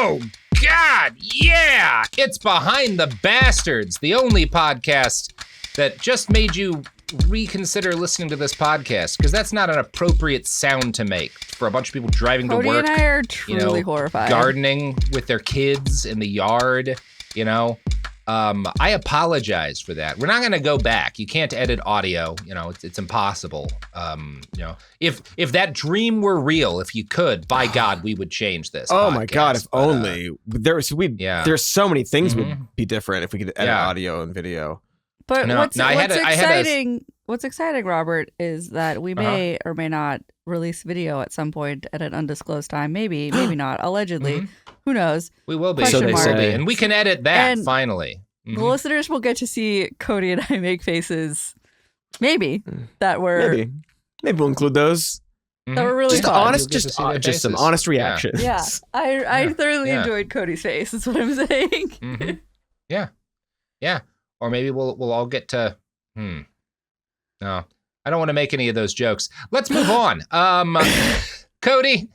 Oh, God, yeah! It's Behind the Bastards, the only podcast that just made you reconsider listening to this podcast, because that's not an appropriate sound to make for a bunch of people driving Cody to work. Cody and I are truly horrified. Gardening with their kids in the yard, you know. I apologize for that. We're not going to go back. You can't edit audio. You know, it's impossible. You know, if that dream were real, if you could, by God, we would change this. Oh podcast. my God, if only. There's so many things would be different if we could edit audio and video. But what's exciting, Robert, is that we may or may not release video at some point at an undisclosed time. Maybe not. Allegedly. Who knows? We will be. So they say. And we can edit that, and finally. The listeners will get to see Cody and I make faces, maybe, that were... Maybe we'll include those. That were really just fun. just some honest reactions. Yeah. I thoroughly enjoyed Cody's face, is what I'm saying. Yeah. Or maybe we'll all get to... No. I don't want to make any of those jokes. Let's move on. Cody...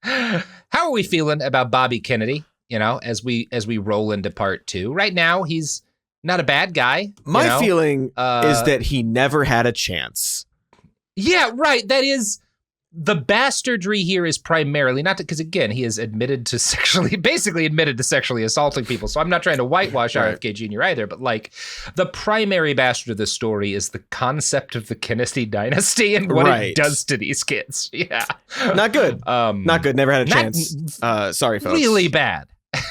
How are we feeling about Bobby Kennedy, you know, as we roll into part 2? Right now, he's not a bad guy. My feeling is that he never had a chance. Yeah, right. That is, the bastardry here is primarily, not because, again, he is basically admitted to sexually assaulting people. So I'm not trying to whitewash RFK Jr. either, but like the primary bastard of this story is the concept of the Kennedy dynasty and what it does to these kids. Yeah. Not good. Not good. Never had a chance. Sorry, folks. Really bad.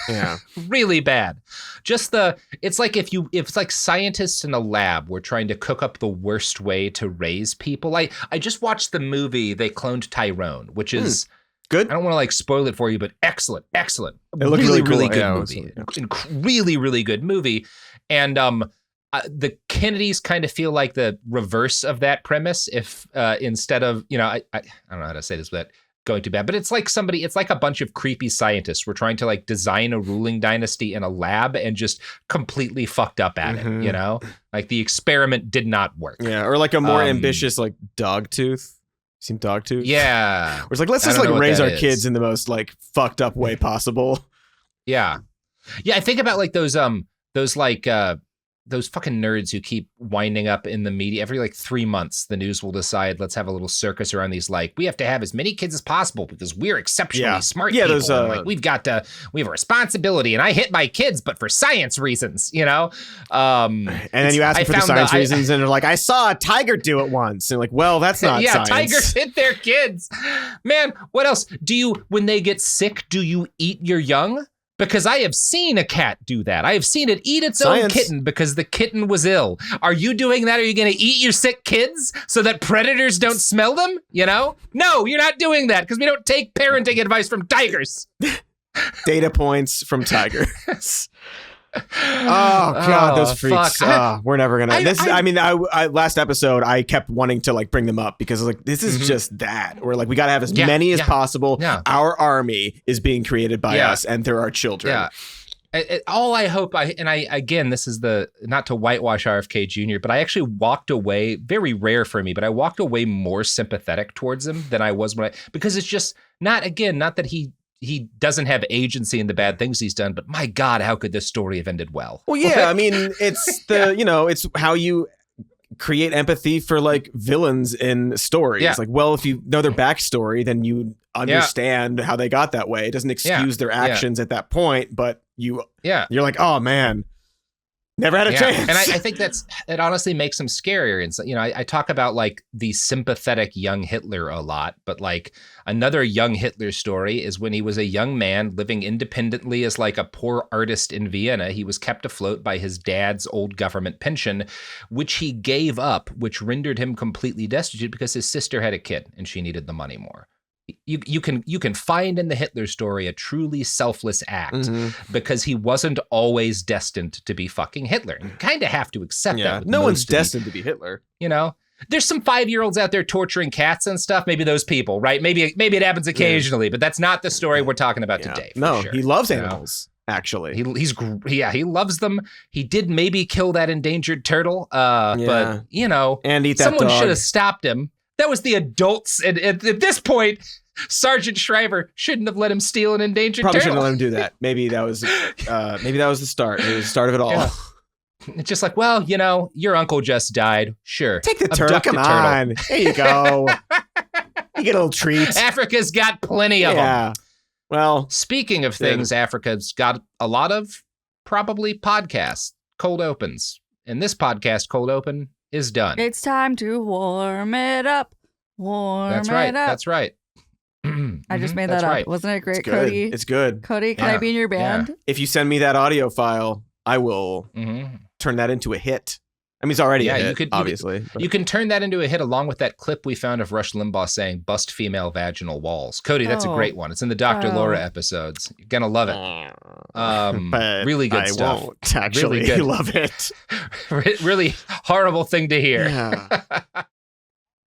Yeah. Really bad. Just it's like scientists in a lab were trying to cook up the worst way to raise people. I just watched the movie They Cloned Tyrone, which is good. I don't want to like spoil it for you, but excellent. It looked really cool. Really good movie. Really, really good movie. And the Kennedys kind of feel like the reverse of that premise. If instead of, you know, I don't know how to say this, but going too bad, but it's like a bunch of creepy scientists were trying to like design a ruling dynasty in a lab and just completely fucked up at it, you know? Like the experiment did not work. Yeah, or like a more ambitious like Dogtooth. Seen Dogtooth? Yeah. Where it's like, let's just like raise our kids in the most like fucked up way possible. Yeah. Yeah, I think about like those fucking nerds who keep winding up in the media. Every like 3 months, the news will decide, let's have a little circus around these, like, we have to have as many kids as possible because we're exceptionally smart people. Those, like, we have a responsibility, and I hit my kids, but for science reasons, you know? And then you ask them for the science reasons, and they're like, I saw a tiger do it once. And like, well, that's not science. Tigers hit their kids. Man, what else? When they get sick, do you eat your young? Because I have seen a cat do that. I have seen it eat its own kitten because the kitten was ill. Are you doing that? Are you going to eat your sick kids so that predators don't smell them? You know? No, you're not doing that because we don't take parenting advice from tigers. Data points from tigers. Oh God, those freaks! We're never gonna. Last episode, I kept wanting to like bring them up because like this is just that. We're like, we gotta have as many as possible. Yeah. Our army is being created by us, and there are children. Yeah. All I hope, again, this is not to whitewash RFK Jr., but I actually walked away, very rare for me, but I walked away more sympathetic towards him than I was because it's just not that he doesn't have agency in the bad things he's done, but my God, how could this story have ended well? Well, yeah, I mean, it's it's how you create empathy for like villains in stories. Yeah. Like, well, if you know their backstory, then you understand how they got that way. It doesn't excuse their actions at that point, but you're like, oh man, never had a chance. And I think it honestly makes him scarier. And so, you know, I talk about like the sympathetic young Hitler a lot, but like another young Hitler story is when he was a young man living independently as like a poor artist in Vienna. He was kept afloat by his dad's old government pension, which he gave up, which rendered him completely destitute because his sister had a kid and she needed the money more. You can find in the Hitler story a truly selfless act because he wasn't always destined to be fucking Hitler. You kind of have to accept that. No one's destined to be Hitler. You know, there's some 5-year-olds out there torturing cats and stuff. Maybe those people, right? Maybe it happens occasionally, but that's not the story we're talking about today. No, sure. He loves animals. Actually, he loves them. He did maybe kill that endangered turtle, but you know, and eat that someone dog. should have stopped him. That was the adults. And at this point, Sergeant Shriver shouldn't have let him steal an endangered Probably turtle. shouldn't let him do that. Maybe that was the start. Maybe it was the start of it all. Yeah. It's just like, well, your uncle just died. Sure. Take the turtle. Come on. There you go. You get a little treat. Africa's got plenty of them. Well, speaking of things Africa's got a lot of, probably podcasts, cold opens. And this podcast, Cold Open, is done. It's time to warm it up. That's right. That's right. I just made that up. Right. Wasn't it great, Cody? It's good. Cody, can I be in your band? Yeah. If you send me that audio file, I will turn that into a hit. I mean, it's already a hit, obviously. You can turn that into a hit along with that clip we found of Rush Limbaugh saying, bust female vaginal walls. Cody, that's a great one. It's in the Dr. Laura episodes. You're going to love it. But really good stuff. I won't actually really love it. Really horrible thing to hear. Yeah.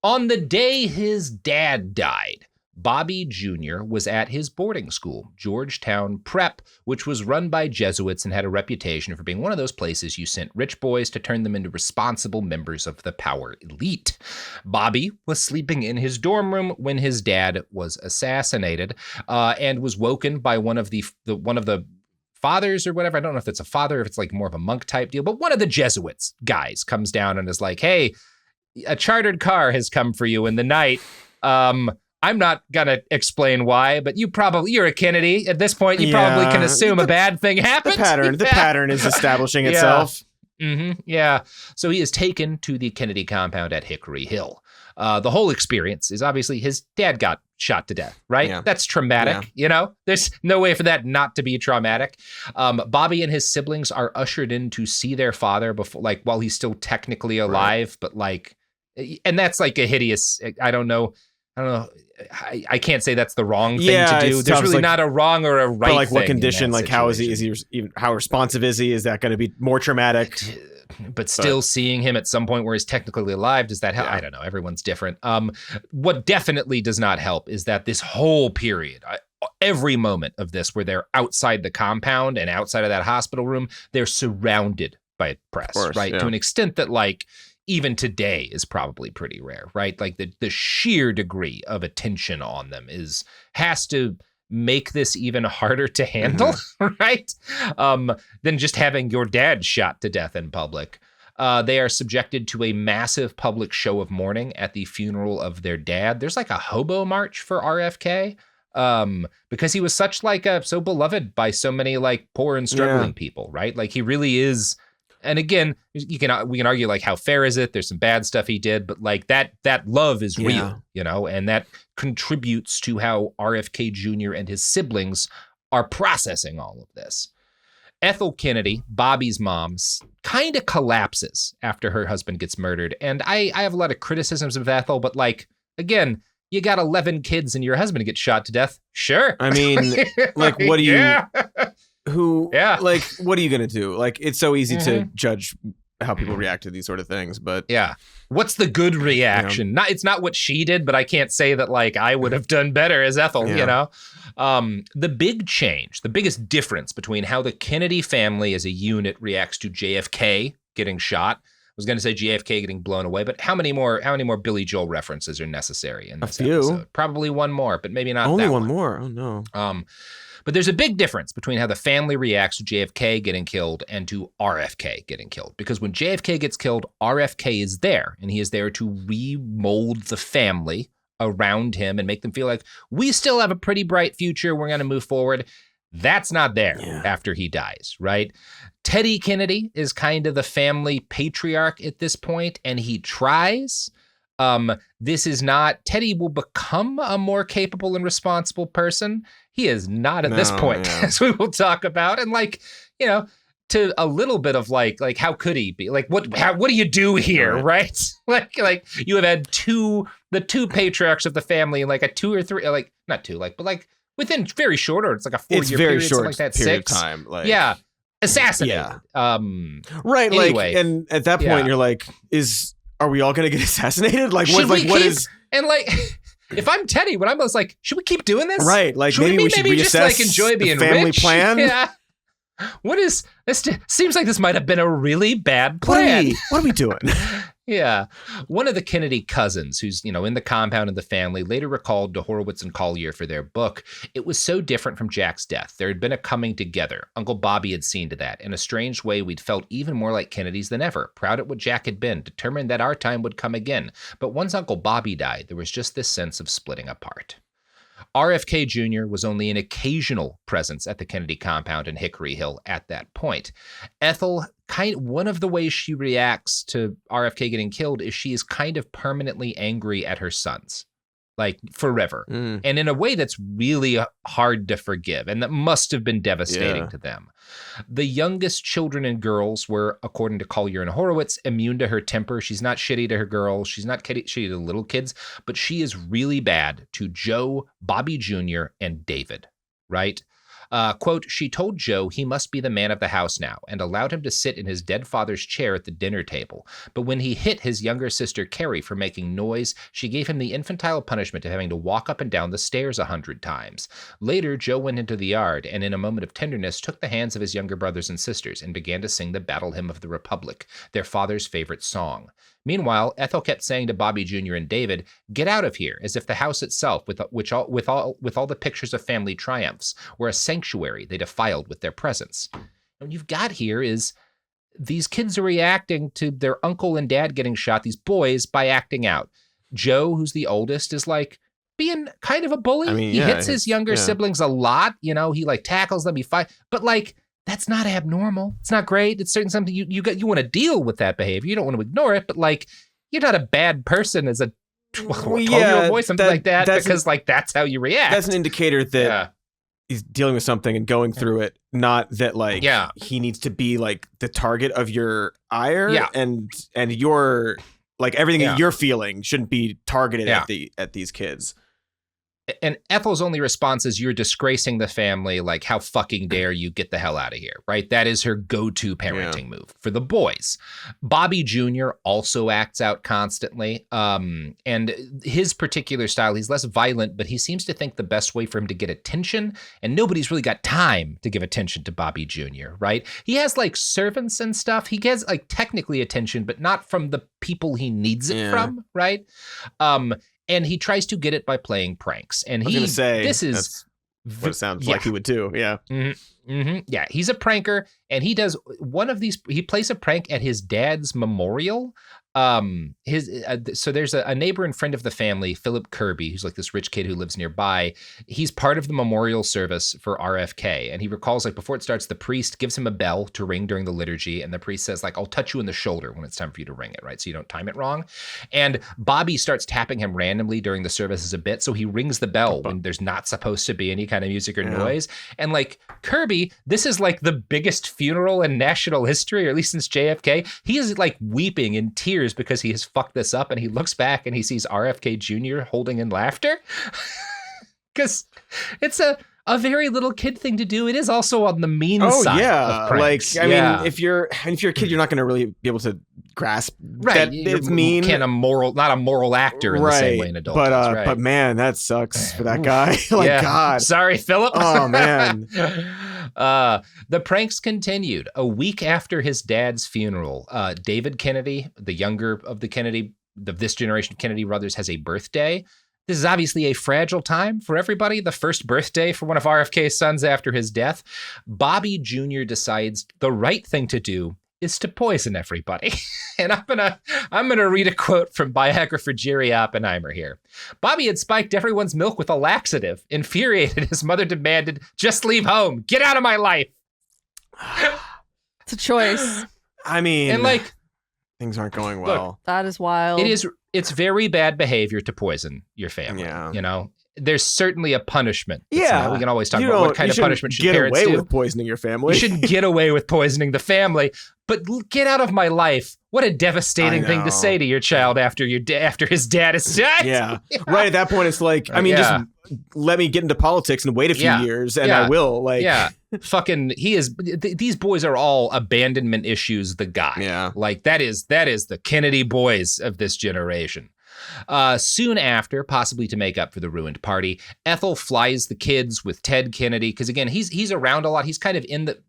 On the day his dad died, Bobby Jr. was at his boarding school, Georgetown Prep, which was run by Jesuits and had a reputation for being one of those places you sent rich boys to turn them into responsible members of the power elite. Bobby was sleeping in his dorm room when his dad was assassinated, and was woken by one of the fathers or whatever. I don't know if it's a father, if it's like more of a monk type deal, but one of the Jesuits guys comes down and is like, hey, a chartered car has come for you in the night. I'm not going to explain why, but you're a Kennedy. At this point, you probably can assume a bad thing happened. The pattern is establishing itself. Yeah. So he is taken to the Kennedy compound at Hickory Hill. The whole experience is obviously his dad got shot to death, right? Yeah. That's traumatic, There's no way for that not to be traumatic. Bobby and his siblings are ushered in to see their father before, while he's still technically alive, but and that's like a hideous, I don't know. I can't say that's the wrong thing to do. There's really not a wrong or a right thing. But what condition? How is he? Is he even? How responsive is he? Is that going to be more traumatic? But still seeing him at some point where he's technically alive, does that help? I don't know. Everyone's different. What definitely does not help is that this whole period, every moment of this where they're outside the compound and outside of that hospital room, they're surrounded by press, right? Yeah. To an extent that even today is probably pretty rare, right? The sheer degree of attention on them has to make this even harder to handle, right? Than just having your dad shot to death in public. They are subjected to a massive public show of mourning at the funeral of their dad. There's a hobo march for RFK, because he was such so beloved by so many poor and struggling people, right? He really is. And again, we can argue how fair is it? There's some bad stuff he did, but that love is real, and that contributes to how RFK Jr. and his siblings are processing all of this. Ethel Kennedy, Bobby's mom, kind of collapses after her husband gets murdered. And I have a lot of criticisms of Ethel, but again, you got 11 kids and your husband gets shot to death. Sure. I mean, what do you... Yeah. What are you going to do? It's so easy to judge how people react to these sort of things, but what's the good reaction? It's not what she did, but I can't say that I would have done better as Ethel, The big change, the biggest difference between how the Kennedy family as a unit reacts to JFK getting shot. I was going to say JFK getting blown away, but how many more Billy Joel references are necessary in this episode? Probably one more, but maybe not only one more. Oh no. But there's a big difference between how the family reacts to JFK getting killed and to RFK getting killed. Because when JFK gets killed, RFK is there, and he is there to remold the family around him and make them feel like we still have a pretty bright future. We're going to move forward. That's not there after he dies, right? Teddy Kennedy is kind of the family patriarch at this point, and he tries. This is not, Teddy will become a more capable and responsible person. He is not at this point, as we will talk about. And to a little bit of how could he be? What do you do here, right? You have had the two patriarchs of the family in a 2 or 3, not 2, but within very short order. It's a 4-year period, something like that, period 6. Of time. Assassinated. Right. Anyway, and at that point you're are we all going to get assassinated? What is... And if I'm Teddy, when I'm should we keep doing this? Right. Maybe we should reassess just enjoy being the family rich? plan. Yeah. What is this? Seems like this might have been a really bad plan. What are we doing? Yeah. One of the Kennedy cousins who's, in the compound of the family later recalled to Horowitz and Collier for their book, it was so different from Jack's death. There had been a coming together. Uncle Bobby had seen to that. In a strange way, we'd felt even more like Kennedys than ever, proud at what Jack had been, determined that our time would come again. But once Uncle Bobby died, there was just this sense of splitting apart. RFK Jr. was only an occasional presence at the Kennedy compound in Hickory Hill at that point. Ethel, one of the ways she reacts to RFK getting killed is she is kind of permanently angry at her sons, like forever. And in a way that's really hard to forgive, and that must have been devastating to them. The youngest children and girls were, according to Collier and Horowitz, immune to her temper. She's not shitty to her girls. She's not shitty to the little kids, but she is really bad to Joe, Bobby Jr., and David, right? Quote, she told Joe he must be the man of the house now and allowed him to sit in his dead father's chair at the dinner table. But when he hit his younger sister Carrie for making noise, she gave him the infantile punishment of having to walk up and down the stairs 100 times. Later, Joe went into the yard and in a moment of tenderness took the hands of his younger brothers and sisters and began to sing the Battle Hymn of the Republic, their father's favorite song. Meanwhile, Ethel kept saying to Bobby Jr. and David, get out of here, as if the house itself, with all the pictures of family triumphs, were a sanctuary they defiled with their presence. And what you've got here is these kids are reacting to their uncle and dad getting shot, these boys, by acting out. Joe, who's the oldest, is like being kind of a bully. I mean, he hits his younger siblings a lot. He like tackles them, he fights, but like, that's not abnormal. It's not great. It's certainly something you want to deal with that behavior. You don't want to ignore it, but like, you're not a bad person as a 12-year-old boy, something like that, because like that's how you react. That's an indicator that he's dealing with something and going through it. Not that like he needs to be like the target of your ire and your like everything that you're feeling shouldn't be targeted at these kids. And Ethel's only response is, you're disgracing the family. Like, how fucking dare you, get the hell out of here, right? That is her go-to parenting move for the boys. Bobby Jr. also acts out constantly. And his particular style, he's less violent, but he seems to think the best way for him to get attention, and nobody's really got time to give attention to Bobby Jr., right? He has like servants and stuff. He gets like technically attention, but not from the people he needs it from, right? And he tries to get it by playing pranks. And this is what it sounds like he would do. Yeah. Mm-hmm. Mm-hmm. Yeah. He's a pranker, and he does one of these. He plays a prank at his dad's memorial. So there's a neighbor and friend of the family, Philip Kirby, who's like this rich kid who lives nearby. He's part of the memorial service for RFK. And he recalls, like, before it starts, the priest gives him a bell to ring during the liturgy. And the priest says, like, I'll touch you in the shoulder when it's time for you to ring it, right? So you don't time it wrong. And Bobby starts tapping him randomly during the services a bit. So he rings the bell when there's not supposed to be any kind of music or noise. And like Kirby, this is like the biggest funeral in national history, or at least since JFK. He is like weeping in tears because he has fucked this up, and he looks back and he sees RFK Jr. holding in laughter. Because it's a very little kid thing to do. It is also on the mean side of pranks. Like, I mean, if you're a kid, you're not going to really be able to grasp that it's mean. Not a moral actor in the same way an adult is, but man, that sucks for that guy. God. Sorry, Philip. Oh, man. The pranks continued. A week after his dad's funeral, David Kennedy, the younger of this generation of Kennedy brothers, has a birthday. This is obviously a fragile time for everybody. The first birthday for one of RFK's sons after his death. Bobby Jr. decides the right thing to do is to poison everybody. And I'm gonna read a quote from biographer Jerry Oppenheimer here. Bobby had spiked everyone's milk with a laxative. Infuriated, his mother demanded, "Just leave home. Get out of my life." It's a choice. I mean, and like, things aren't going well. Look, that is wild. It's very bad behavior to poison your family. Yeah. You know, there's certainly a punishment. Yeah. We can always talk about what kind of punishment should parents do. Get away with poisoning your family. You shouldn't get away with poisoning the family, but get out of my life. What a devastating thing to say to your child after his dad is dead. Yeah. Right at that point, it's like, I mean, just let me get into politics and wait a few years, and I will. Like, fucking, these boys are all abandonment issues. The guy, like that is the Kennedy boys of this generation. Soon after, possibly to make up for the ruined party, Ethel flies the kids with Ted Kennedy, because again, he's around a lot. He's kind of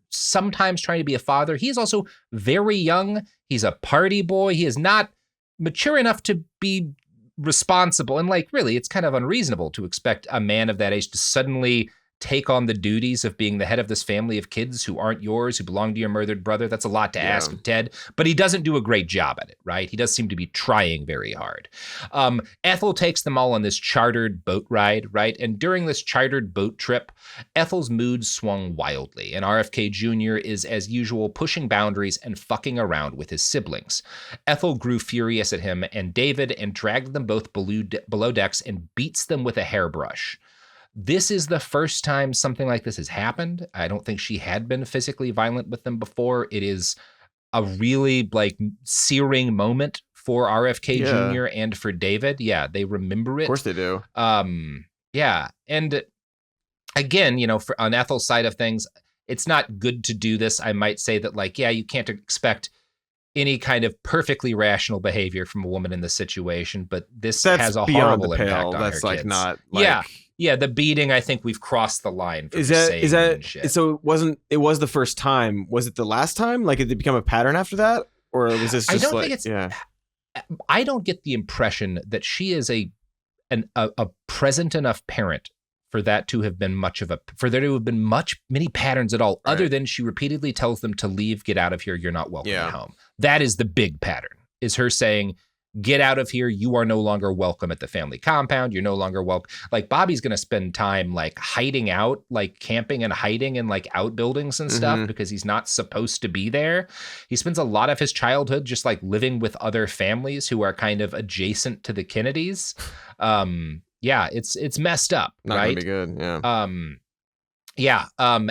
sometimes trying to be a father. He is also very young. He's a party boy. He is not mature enough to be responsible. And like, really, it's kind of unreasonable to expect a man of that age to suddenly take on the duties of being the head of this family of kids who aren't yours, who belong to your murdered brother. That's a lot to ask of Ted, but he doesn't do a great job at it, right? He does seem to be trying very hard. Ethel takes them all on this chartered boat ride, right? And during this chartered boat trip, Ethel's mood swung wildly, and RFK Jr. is, as usual, pushing boundaries and fucking around with his siblings. Ethel grew furious at him and David and dragged them both below decks and beats them with a hairbrush. This is the first time something like this has happened. I don't think she had been physically violent with them before. It is a really like searing moment for RFK Jr. and for David. Yeah, they remember it. Of course they do. Yeah. And again, on Ethel's side of things, it's not good to do this. I might say that like, yeah, you can't expect any kind of perfectly rational behavior from a woman in this situation, but this has a horrible impact on her kids. Not like... Yeah, the beating, I think we've crossed the line. Is that so it was the first time. Was it the last time? Like, did it become a pattern after that? Or was this just I don't get the impression that she is a present enough parent for that to have been for there to have been many patterns at all, other than she repeatedly tells them to leave, get out of here, you're not welcome at home. That is the big pattern, is her saying, get out of here, you are no longer welcome at the family compound, you're no longer welcome. Like, Bobby's going to spend time like hiding out, like camping and hiding in like outbuildings and stuff because he's not supposed to be there. He spends a lot of his childhood just like living with other families who are kind of adjacent to the Kennedys. It's messed up, not right? Not gonna be good,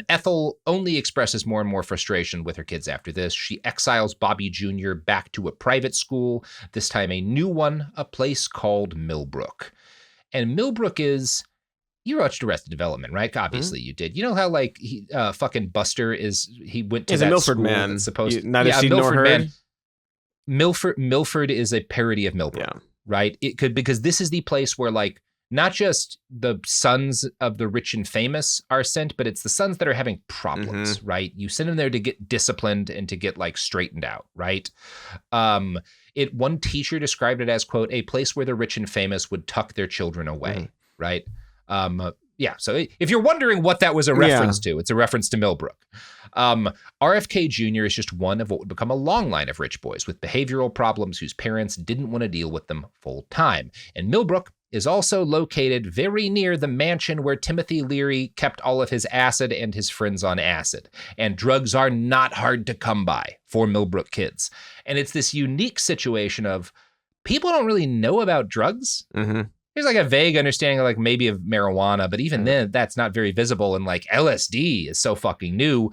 Ethel only expresses more and more frustration with her kids after this. She exiles Bobby Jr. back to a private school, this time a new one, a place called Milbrook. And Milbrook is, you watched Arrested Development, right? Obviously you did. You know how like fucking Buster he went to that Milford school man. Supposed to, neither seen nor heard. Milford is a parody of Milbrook, right? It could, because this is the place where like, not just the sons of the rich and famous are sent, but it's the sons that are having problems, right? You send them there to get disciplined and to get like straightened out, right? One teacher described it as, quote, a place where the rich and famous would tuck their children away, right? So if you're wondering what that was a reference to, it's a reference to Milbrook. RFK Jr. is just one of what would become a long line of rich boys with behavioral problems whose parents didn't want to deal with them full time. And Milbrook is also located very near the mansion where Timothy Leary kept all of his acid and his friends on acid. And drugs are not hard to come by for Milbrook kids. And it's this unique situation of people don't really know about drugs. There's like a vague understanding of like maybe of marijuana, but even then that's not very visible. And like LSD is so fucking new.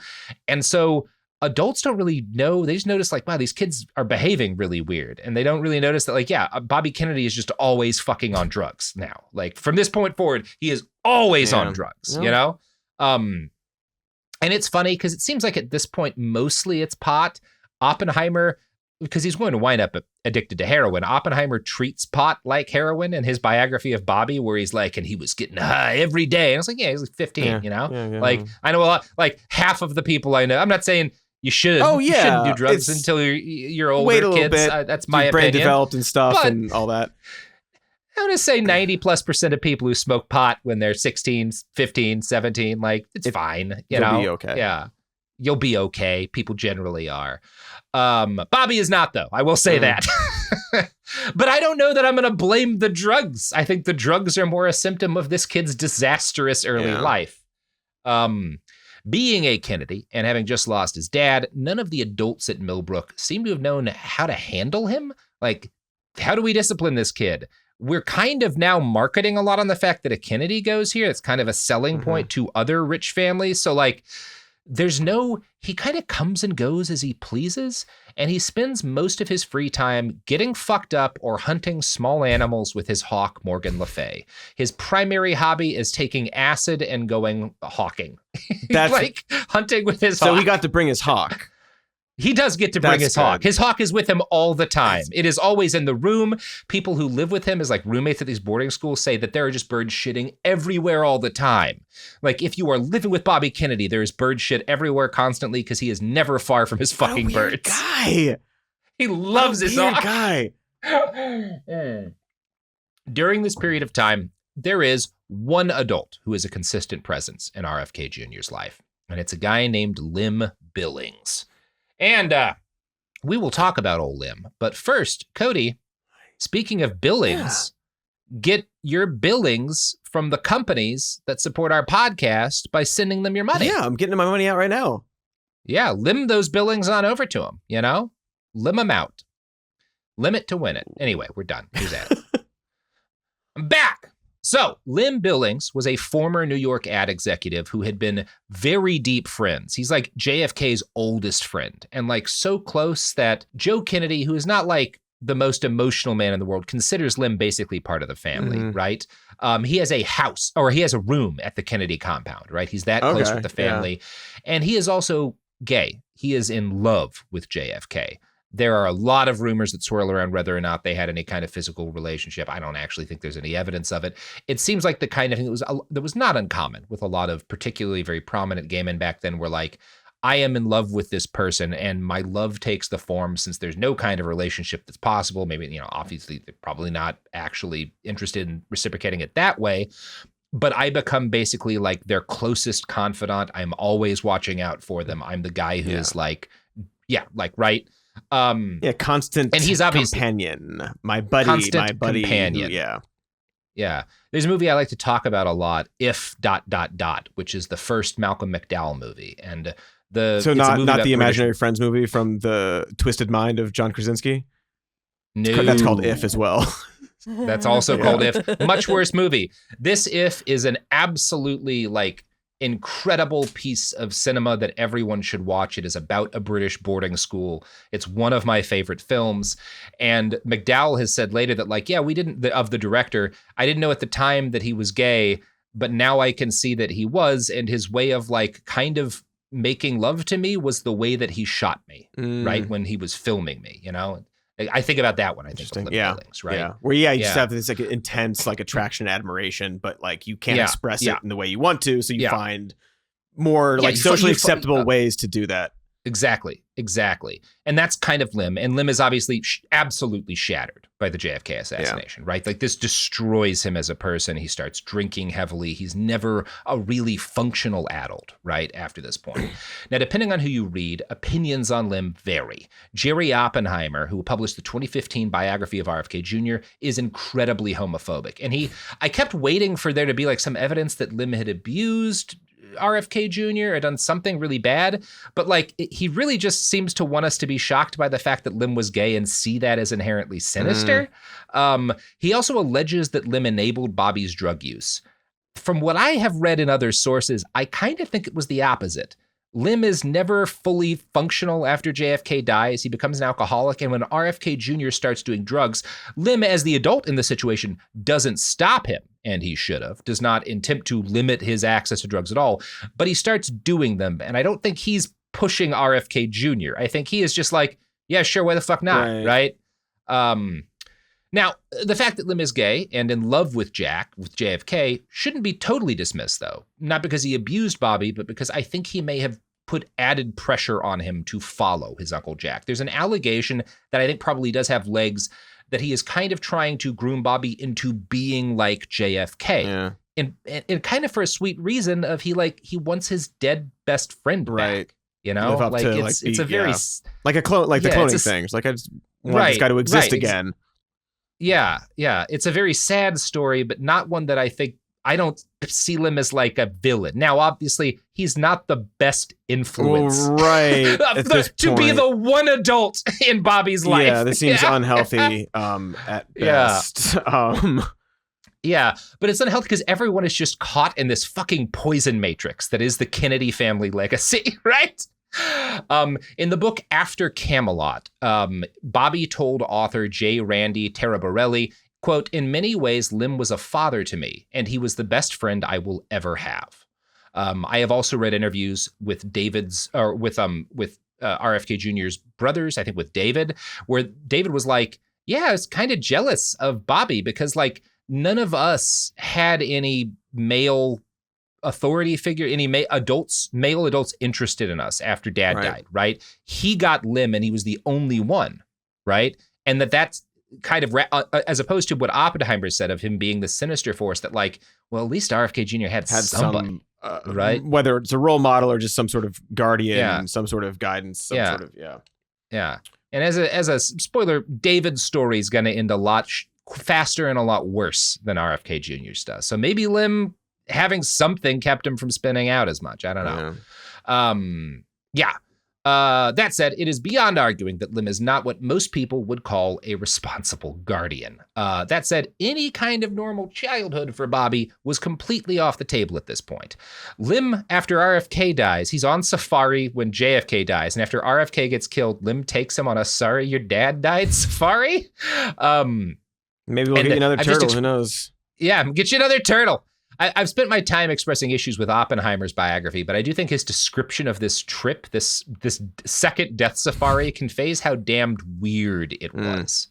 And so adults don't really know. They just notice like, wow, these kids are behaving really weird. And they don't really notice that like, Bobby Kennedy is just always fucking on drugs now. Like from this point forward, he is always on drugs, you know? And it's funny because it seems like at this point, mostly it's pot. Oppenheimer, because he's going to wind up addicted to heroin. Oppenheimer treats pot like heroin in his biography of Bobby, where he's like, and he was getting high every day. And I was like, he's like 15, you know? Like, I know a lot, like half of the people I know. I'm not saying you should. You shouldn't do drugs until you're older. Wait a little kids. bit. That's my brain opinion. Developed and stuff and all that. I would say 90+% of people who smoke pot when they're 16, 15, 17, like it's fine. You'll be okay. Yeah. You'll be okay. People generally are. Bobby is not, though. I will say that. But I don't know that I'm going to blame the drugs. I think the drugs are more a symptom of this kid's disastrous early life. Being a Kennedy and having just lost his dad, none of the adults at Milbrook seem to have known how to handle him. Like, how do we discipline this kid? We're kind of now marketing a lot on the fact that a Kennedy goes here. It's kind of a selling point to other rich families. So like, he kind of comes and goes as he pleases, and he spends most of his free time getting fucked up or hunting small animals with his hawk, Morgan Le Fay. His primary hobby is taking acid and going hawking. That's like hunting with his hawk. So he got to bring his hawk. He does get to bring his hawk. His hawk is with him all the time. It is always in the room. People who live with him as like roommates at these boarding schools say that there are just bird shitting everywhere all the time. Like if you are living with Bobby Kennedy, there is bird shit everywhere constantly because he is never far from his fucking birds. Guy. He loves his hawk. Guy. During this period of time, there is one adult who is a consistent presence in RFK Jr.'s life, and it's a guy named Lem Billings. And we will talk about old Lem. But first, Cody, speaking of Billings, get your billings from the companies that support our podcast by sending them your money. Yeah, I'm getting my money out right now. Yeah, lim those billings on over to them, you know? Lim them out. Limit to win it. Anyway, we're done. Here's that. I'm back. So, Lem Billings was a former New York ad executive who had been very deep friends. He's like JFK's oldest friend, and like so close that Joe Kennedy, who is not like the most emotional man in the world, considers Lem basically part of the family, right? He has a house, or he has a room at the Kennedy compound, right? He's that close with the family. Yeah. And he is also gay. He is in love with JFK. There are a lot of rumors that swirl around whether or not they had any kind of physical relationship. I don't actually think there's any evidence of it. It seems like the kind of thing that was not uncommon with a lot of particularly very prominent gay men back then were like, I am in love with this person, and my love takes the form, since there's no kind of relationship that's possible. Maybe, you know, obviously they're probably not actually interested in reciprocating it that way. But I become basically like their closest confidant. I'm always watching out for them. I'm the guy who is like, right. Constant and he's obviously companion, my buddy companion. Yeah. There's a movie I like to talk about a lot, If ... which is the first Malcolm McDowell movie, and not the Imaginary Friends movie from the Twisted Mind of John Krasinski. No, that's called If as well. That's also called If. Much worse movie. This If is an absolutely like incredible piece of cinema that everyone should watch. It is about a British boarding school. It's one of my favorite films. And McDowell has said later that like, we didn't, of the director, I didn't know at the time that he was gay, but now I can see that he was, and his way of like kind of making love to me was the way that he shot me, right? When he was filming me, you know? I think about that when I think of Lem Billings, right? Yeah. Where you just have this like intense like attraction and admiration, but like you can't express it in the way you want to, so you find more like socially acceptable ways to do that. Exactly. And that's kind of Lem. And Lem is obviously absolutely shattered by the JFK assassination, right? Like this destroys him as a person. He starts drinking heavily. He's never a really functional adult, right? After this point. Now, depending on who you read, opinions on Lem vary. Jerry Oppenheimer, who published the 2015 biography of RFK Jr., is incredibly homophobic. And I kept waiting for there to be like some evidence that Lem had abused RFK Jr. or done something really bad, but like he really just seems to want us to be shocked by the fact that Lem was gay and see that as inherently sinister. He also alleges that Lem enabled Bobby's drug use. From what I have read in other sources, I kind of think it was the opposite. Lem is never fully functional after JFK dies. He becomes an alcoholic, and when RFK Jr. starts doing drugs, Lem, as the adult in the situation, doesn't stop him, and he should have, does not attempt to limit his access to drugs at all, but he starts doing them, and I don't think he's pushing RFK Jr. I think he is just like, yeah, sure, why the fuck not, right? Now, the fact that Lem is gay and in love with JFK, shouldn't be totally dismissed, though. Not because he abused Bobby, but because I think he may have put added pressure on him to follow his Uncle Jack. There's an allegation that I think probably does have legs that he is kind of trying to groom Bobby into being like JFK. And kind of for a sweet reason of he wants his dead best friend back. You know, like it's a very like a clone, like the cloning things. Like I just want this guy to exist again. Yeah. It's a very sad story, but not one that I don't see Lem as like a villain. Now, obviously, he's not the best influence to be the one adult in Bobby's life. Yeah, this seems unhealthy at best. Yeah, but it's unhealthy because everyone is just caught in this fucking poison matrix that is the Kennedy family legacy, right? In the book After Camelot, Bobby told author J. Randy Taraborelli, quote, "In many ways, Lem was a father to me, and he was the best friend I will ever have." I have also read interviews with RFK Jr.'s brothers, I think with David, where David was like, I was kind of jealous of Bobby because like none of us had any male authority figure, any male adults interested in us after Dad died, right? He got Lem and he was the only one, right? And that's kind of as opposed to what Oppenheimer said of him being the sinister force that like, well, at least RFK Jr. had somebody, right? Whether it's a role model or just some sort of guardian, some sort of guidance, sort of, Yeah. And as a spoiler, David's story is going to end a lot faster and a lot worse than RFK Jr.'s does. So maybe Lem having something kept him from spinning out as much. I don't know. That said, it is beyond arguing that Lem is not what most people would call a responsible guardian. That said, any kind of normal childhood for Bobby was completely off the table at this point. Lem, after RFK dies, he's on safari when JFK dies, and after RFK gets killed, Lem takes him on a sorry your dad died safari. Maybe we'll get you another turtle, who knows? Yeah, get you another turtle. I've spent my time expressing issues with Oppenheimer's biography, but I do think his description of this trip, this second death safari, conveys how damned weird it was.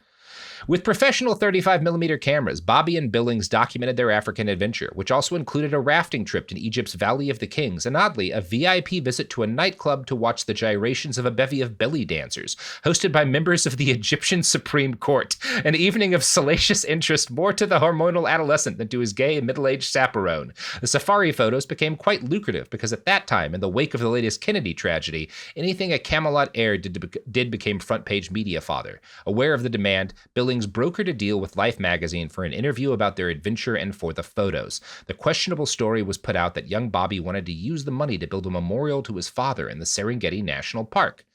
With professional 35mm cameras, Bobby and Billings documented their African adventure, which also included a rafting trip to Egypt's Valley of the Kings, and oddly, a VIP visit to a nightclub to watch the gyrations of a bevy of belly dancers, hosted by members of the Egyptian Supreme Court, an evening of salacious interest more to the hormonal adolescent than to his gay and middle-aged chaperone. The safari photos became quite lucrative because at that time, in the wake of the latest Kennedy tragedy, anything a Camelot heir did became front-page media fodder. Aware of the demand, Billings brokered a deal with Life magazine for an interview about their adventure and for the photos. The questionable story was put out that young Bobby wanted to use the money to build a memorial to his father in the Serengeti National Park.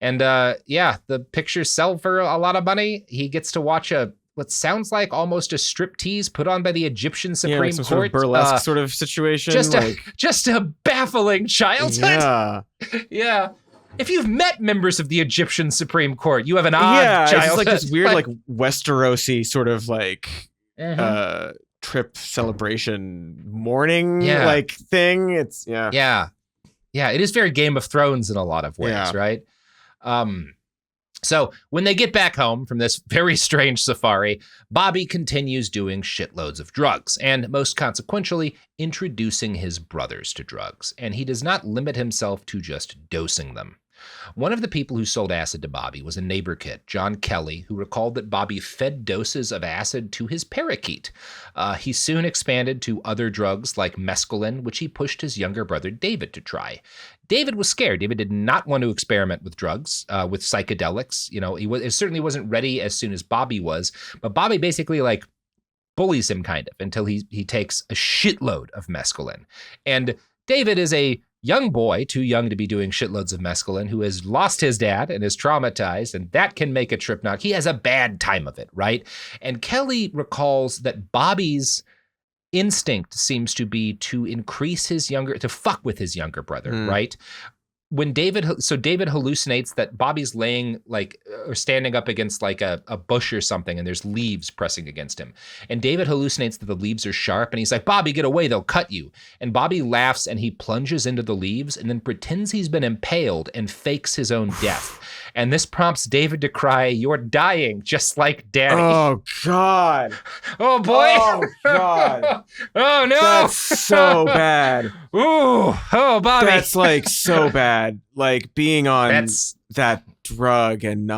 And the pictures sell for a lot of money. He gets to watch what sounds like almost a striptease put on by the Egyptian Supreme Court. Some sort of burlesque sort of situation. Just a baffling childhood. Yeah. If you've met members of the Egyptian Supreme Court, you have an odd childhood. It's like this weird, like Westerosi sort of like trip celebration morning like thing. It's yeah. It is very Game of Thrones in a lot of ways, right? So when they get back home from this very strange safari, Bobby continues doing shitloads of drugs and, most consequentially, introducing his brothers to drugs. And he does not limit himself to just dosing them. One of the people who sold acid to Bobby was a neighbor kid, John Kelly, who recalled that Bobby fed doses of acid to his parakeet. He soon expanded to other drugs like mescaline, which he pushed his younger brother David to try. David was scared. David did not want to experiment with drugs, with psychedelics. You know, he certainly wasn't ready as soon as Bobby was, but Bobby basically like bullies him kind of until he takes a shitload of mescaline. And David is a young boy, too young to be doing shitloads of mescaline, who has lost his dad and is traumatized, and that can make a trip knock. He has a bad time of it, right? And Kelly recalls that Bobby's instinct seems to be to fuck with his younger brother, right? When David hallucinates that Bobby's laying like or standing up against like a bush or something, and there's leaves pressing against him. And David hallucinates that the leaves are sharp, and he's like, "Bobby, get away, they'll cut you." And Bobby laughs and he plunges into the leaves and then pretends he's been impaled and fakes his own death. And this prompts David to cry, "You're dying, just like Daddy." Oh, God. Oh, boy. Oh, God. Oh, no. That's so bad. Ooh. Oh, Bobby. That's like so bad. Like being on that drug and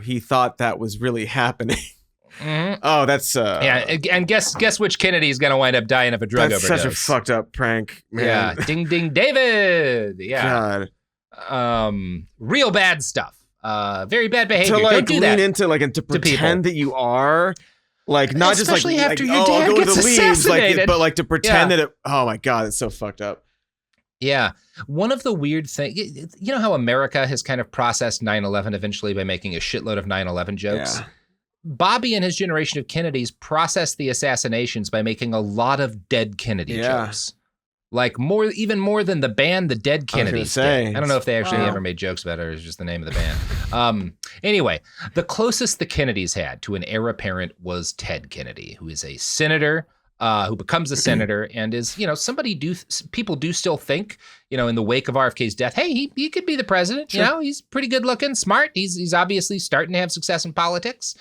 he thought that was really happening. Mm-hmm. Oh, that's and guess which Kennedy is gonna wind up dying of a drug overdose. Such a fucked up prank, man. Yeah, ding ding David. Yeah, God. Real bad stuff. Very bad behavior. To like Don't do lean that into like and to pretend that you are like not especially just like after your dad go gets to the leaves, assassinated. but like to pretend that it. Oh my God, it's so fucked up. Yeah. One of the weird things, you know how America has kind of processed 9/11 eventually by making a shitload of 9/11 jokes? Yeah. Bobby and his generation of Kennedys processed the assassinations by making a lot of dead Kennedy jokes. Like even more than the band The Dead Kennedys did. I don't know if they actually ever made jokes about it, or it's just the name of the band. Anyway, the closest the Kennedys had to an heir apparent was Ted Kennedy, who is a senator, who becomes a senator and is, somebody people do still think, in the wake of RFK's death, hey, he could be the president. Sure. He's pretty good looking, smart. He's obviously starting to have success in politics.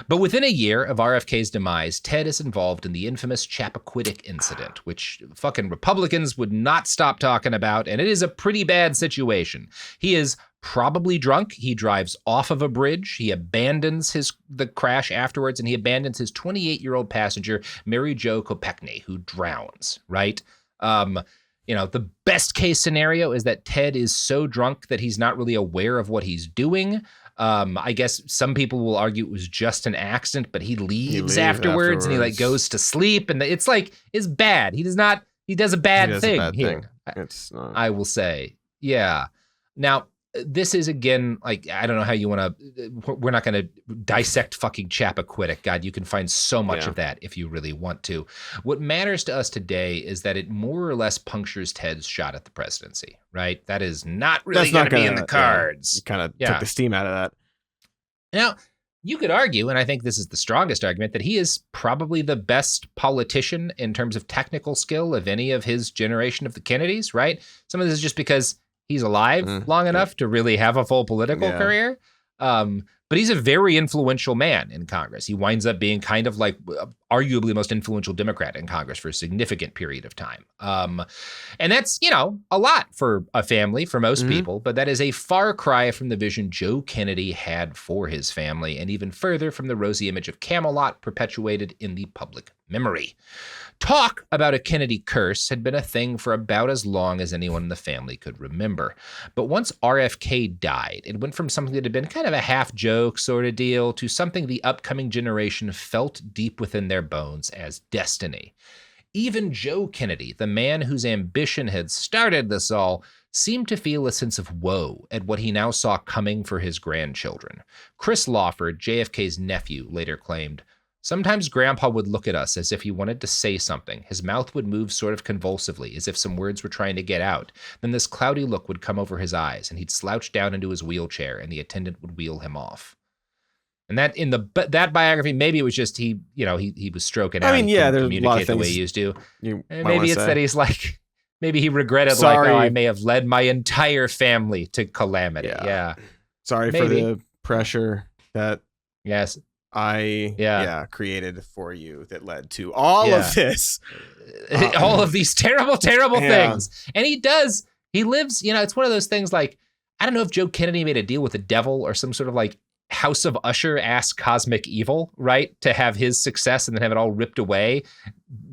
But within a year of RFK's demise, Ted is involved in the infamous Chappaquiddick incident, which fucking Republicans would not stop talking about. And it is a pretty bad situation. He is probably drunk. He drives off of a bridge. He abandons the crash afterwards, and he abandons his 28-year-old passenger, Mary Jo Kopechne, who drowns, right? The best case scenario is that Ted is so drunk that he's not really aware of what he's doing. I guess some people will argue it was just an accident, but he leaves afterwards and he like goes to sleep, and it's bad. He does a bad thing here. It's not. I will say. Yeah. Now, this is, again, like, I don't know how you want to, we're not going to dissect fucking Chappaquiddick. God, you can find so much of that if you really want to. What matters to us today is that it more or less punctures Ted's shot at the presidency, right? That is not really going to be in the cards. You kind of took the steam out of that. Now, you could argue, and I think this is the strongest argument, that he is probably the best politician in terms of technical skill of any of his generation of the Kennedys, right? Some of this is just because he's alive long enough to really have a full political career. But he's a very influential man in Congress. He winds up being kind of like arguably the most influential Democrat in Congress for a significant period of time. And that's, a lot for a family, for most people, but that is a far cry from the vision Joe Kennedy had for his family, and even further from the rosy image of Camelot perpetuated in the public memory. Talk about a Kennedy curse had been a thing for about as long as anyone in the family could remember. But once RFK died, it went from something that had been kind of a half-joke sort of deal to something the upcoming generation felt deep within their bones as destiny. Even Joe Kennedy, the man whose ambition had started this all, seemed to feel a sense of woe at what he now saw coming for his grandchildren. Chris Lawford, JFK's nephew, later claimed, "Sometimes Grandpa would look at us as if he wanted to say something. His mouth would move sort of convulsively, as if some words were trying to get out. Then this cloudy look would come over his eyes, and he'd slouch down into his wheelchair, and the attendant would wheel him off." And that in that biography, maybe it was just he was stroking out. I mean, there's communicate a lot of the way he used to. Maybe it's that he's like, maybe he regretted I may have led my entire family to calamity. Yeah. Sorry for the pressure that. Yes. I created for you that led to all of this. All of these terrible things. And he lives, it's one of those things like, I don't know if Joe Kennedy made a deal with the devil or some sort of like House of Usher-ass cosmic evil, right? To have his success and then have it all ripped away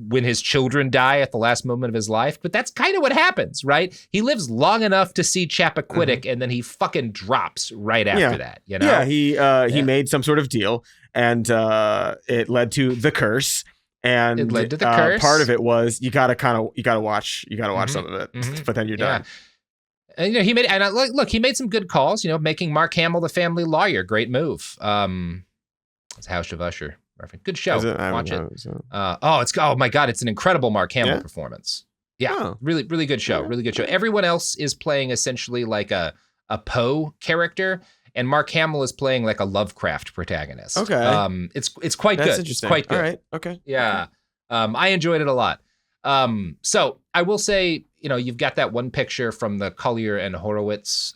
when his children die at the last moment of his life. But that's kind of what happens, right? He lives long enough to see Chappaquiddick and then he fucking drops right after that, Yeah, he made some sort of deal and it led to the curse. And it led to the curse. Part of it was you gotta watch some of it, but then you're done. And he made some good calls, making Mark Hamill the family lawyer. Great move. It's House of Usher. Good show. Watch it. Oh my God, it's an incredible Mark Hamill performance. Yeah, really, really good show. Really good show. Everyone else is playing essentially like a Poe character, and Mark Hamill is playing like a Lovecraft protagonist. Okay. It's quite good. It's quite good. All right. Okay. Yeah. I enjoyed it a lot. So I will say, you've got that one picture from the Collier and Horowitz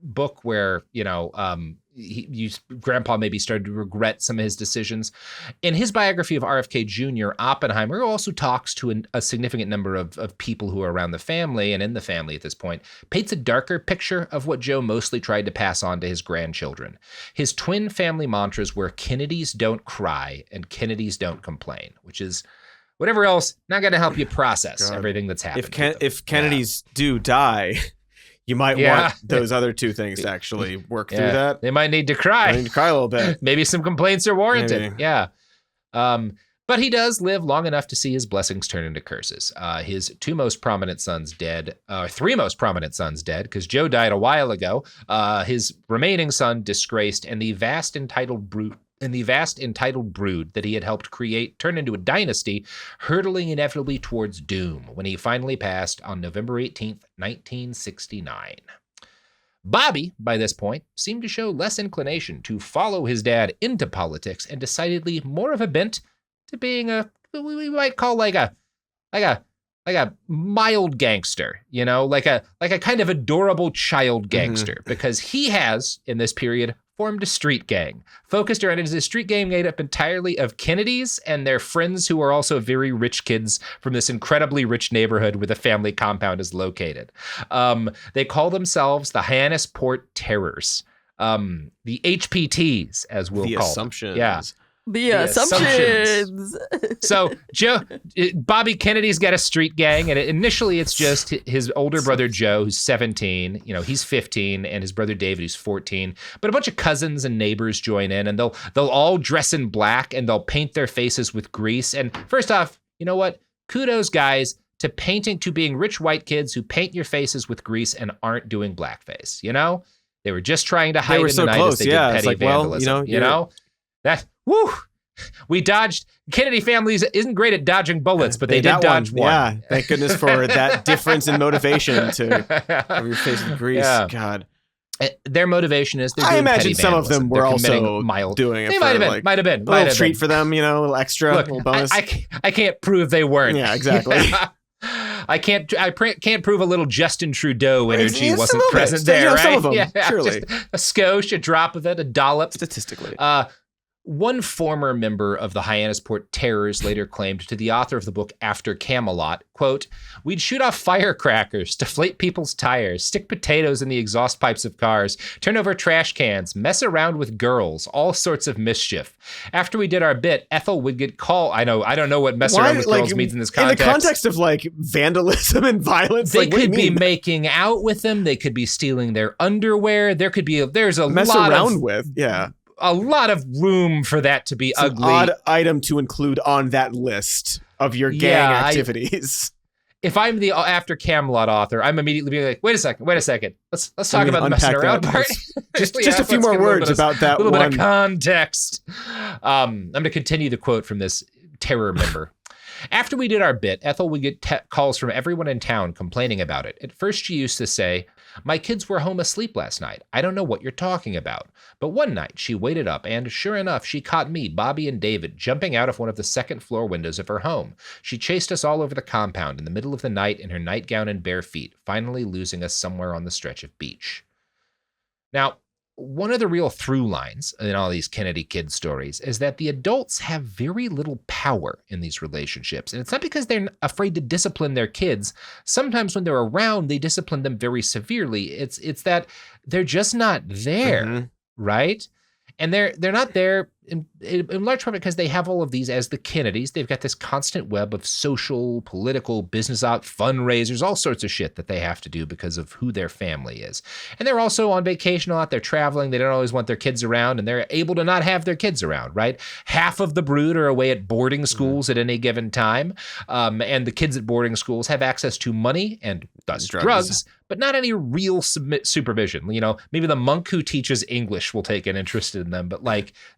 book where, Grandpa maybe started to regret some of his decisions. In his biography of RFK Jr., Oppenheimer also talks to a significant number of people who are around the family and in the family at this point, paints a darker picture of what Joe mostly tried to pass on to his grandchildren. His twin family mantras were Kennedys don't cry and Kennedys don't complain, which is whatever else, not going to help you process everything that's happened. If Kennedys do die, you might want those other two things to actually work through that. They might need to cry. They need to cry a little bit. Maybe some complaints are warranted. Maybe. Yeah. But he does live long enough to see his blessings turn into curses. His three most prominent sons dead, because Joe died a while ago. His remaining son disgraced, and the vast entitled brood that he had helped create turned into a dynasty, hurtling inevitably towards doom when he finally passed on November 18th, 1969. Bobby, by this point, seemed to show less inclination to follow his dad into politics and decidedly more of a bent to being we might call like a mild gangster, like a kind of adorable child gangster, because he has, in this period, formed a street gang. Focused around it is a street gang made up entirely of Kennedys and their friends who are also very rich kids from this incredibly rich neighborhood where the family compound is located. They call themselves the Hyannis Port Terrors. The HPTs, as we'll call them. Yeah. The assumptions. So Bobby Kennedy's got a street gang, and initially it's just his older brother Joe, who's 17. He's 15, and his brother David, who's 14. But a bunch of cousins and neighbors join in, and they'll all dress in black, and they'll paint their faces with grease. And first off, you know what? Kudos, guys, to being rich white kids who paint your faces with grease and aren't doing blackface. They were just trying to hide in the night as they did petty vandalism. That, woo! We dodged. Kennedy families isn't great at dodging bullets, but they did dodge one. Yeah, thank goodness for that difference in motivation to cover your face with grease. Yeah. God. Their motivation is they're doing I imagine petty some of them were also mild. doing it. They might have been. A little treat for them, a little extra, Look, little bonus. I can't prove they weren't. Yeah, exactly. I can't prove a little Justin Trudeau energy wasn't present there, right? Some of them, surely. Just a skosh, a drop of it, a dollop. Statistically. One former member of the Hyannisport Terrors later claimed to the author of the book After Camelot, quote, "We'd shoot off firecrackers, deflate people's tires, stick potatoes in the exhaust pipes of cars, turn over trash cans, mess around with girls, all sorts of mischief. After we did our bit, Ethel would get called." I don't know what mess around with girls means in this context. In the context of vandalism and violence, they could be making out with them. They could be stealing their underwear. There's a mess lot around with, yeah. A lot of room for that to be ugly. An odd item to include on that list of your gang activities. If I'm the After Camelot author, I'm immediately being like, wait a second. Let's talk about the messing around part. just a few more words about that. A little bit of context. I'm going to continue the quote from this terror member. "After we did our bit, Ethel would get calls from everyone in town complaining about it. At first, she used to say, 'My kids were home asleep last night. I don't know what you're talking about.' But one night, she waited up, and sure enough, she caught me, Bobby, and David jumping out of one of the second-floor windows of her home. She chased us all over the compound in the middle of the night in her nightgown and bare feet, finally losing us somewhere on the stretch of beach." Now, one of the real through lines in all these Kennedy kid stories is that the adults have very little power in these relationships. And it's not because they're afraid to discipline their kids. Sometimes when they're around, they discipline them very severely. It's that they're just not there, right? And they're not there in large part because they have all of these as the Kennedys. They've got this constant web of social, political, business fundraisers, all sorts of shit that they have to do because of who their family is. And they're also on vacation a lot. They're traveling. They don't always want their kids around, and they're able to not have their kids around, right? Half of the brood are away at boarding schools at any given time. And the kids at boarding schools have access to money and thus drugs, but not any real supervision. Maybe the monk who teaches English will take an interest in them, but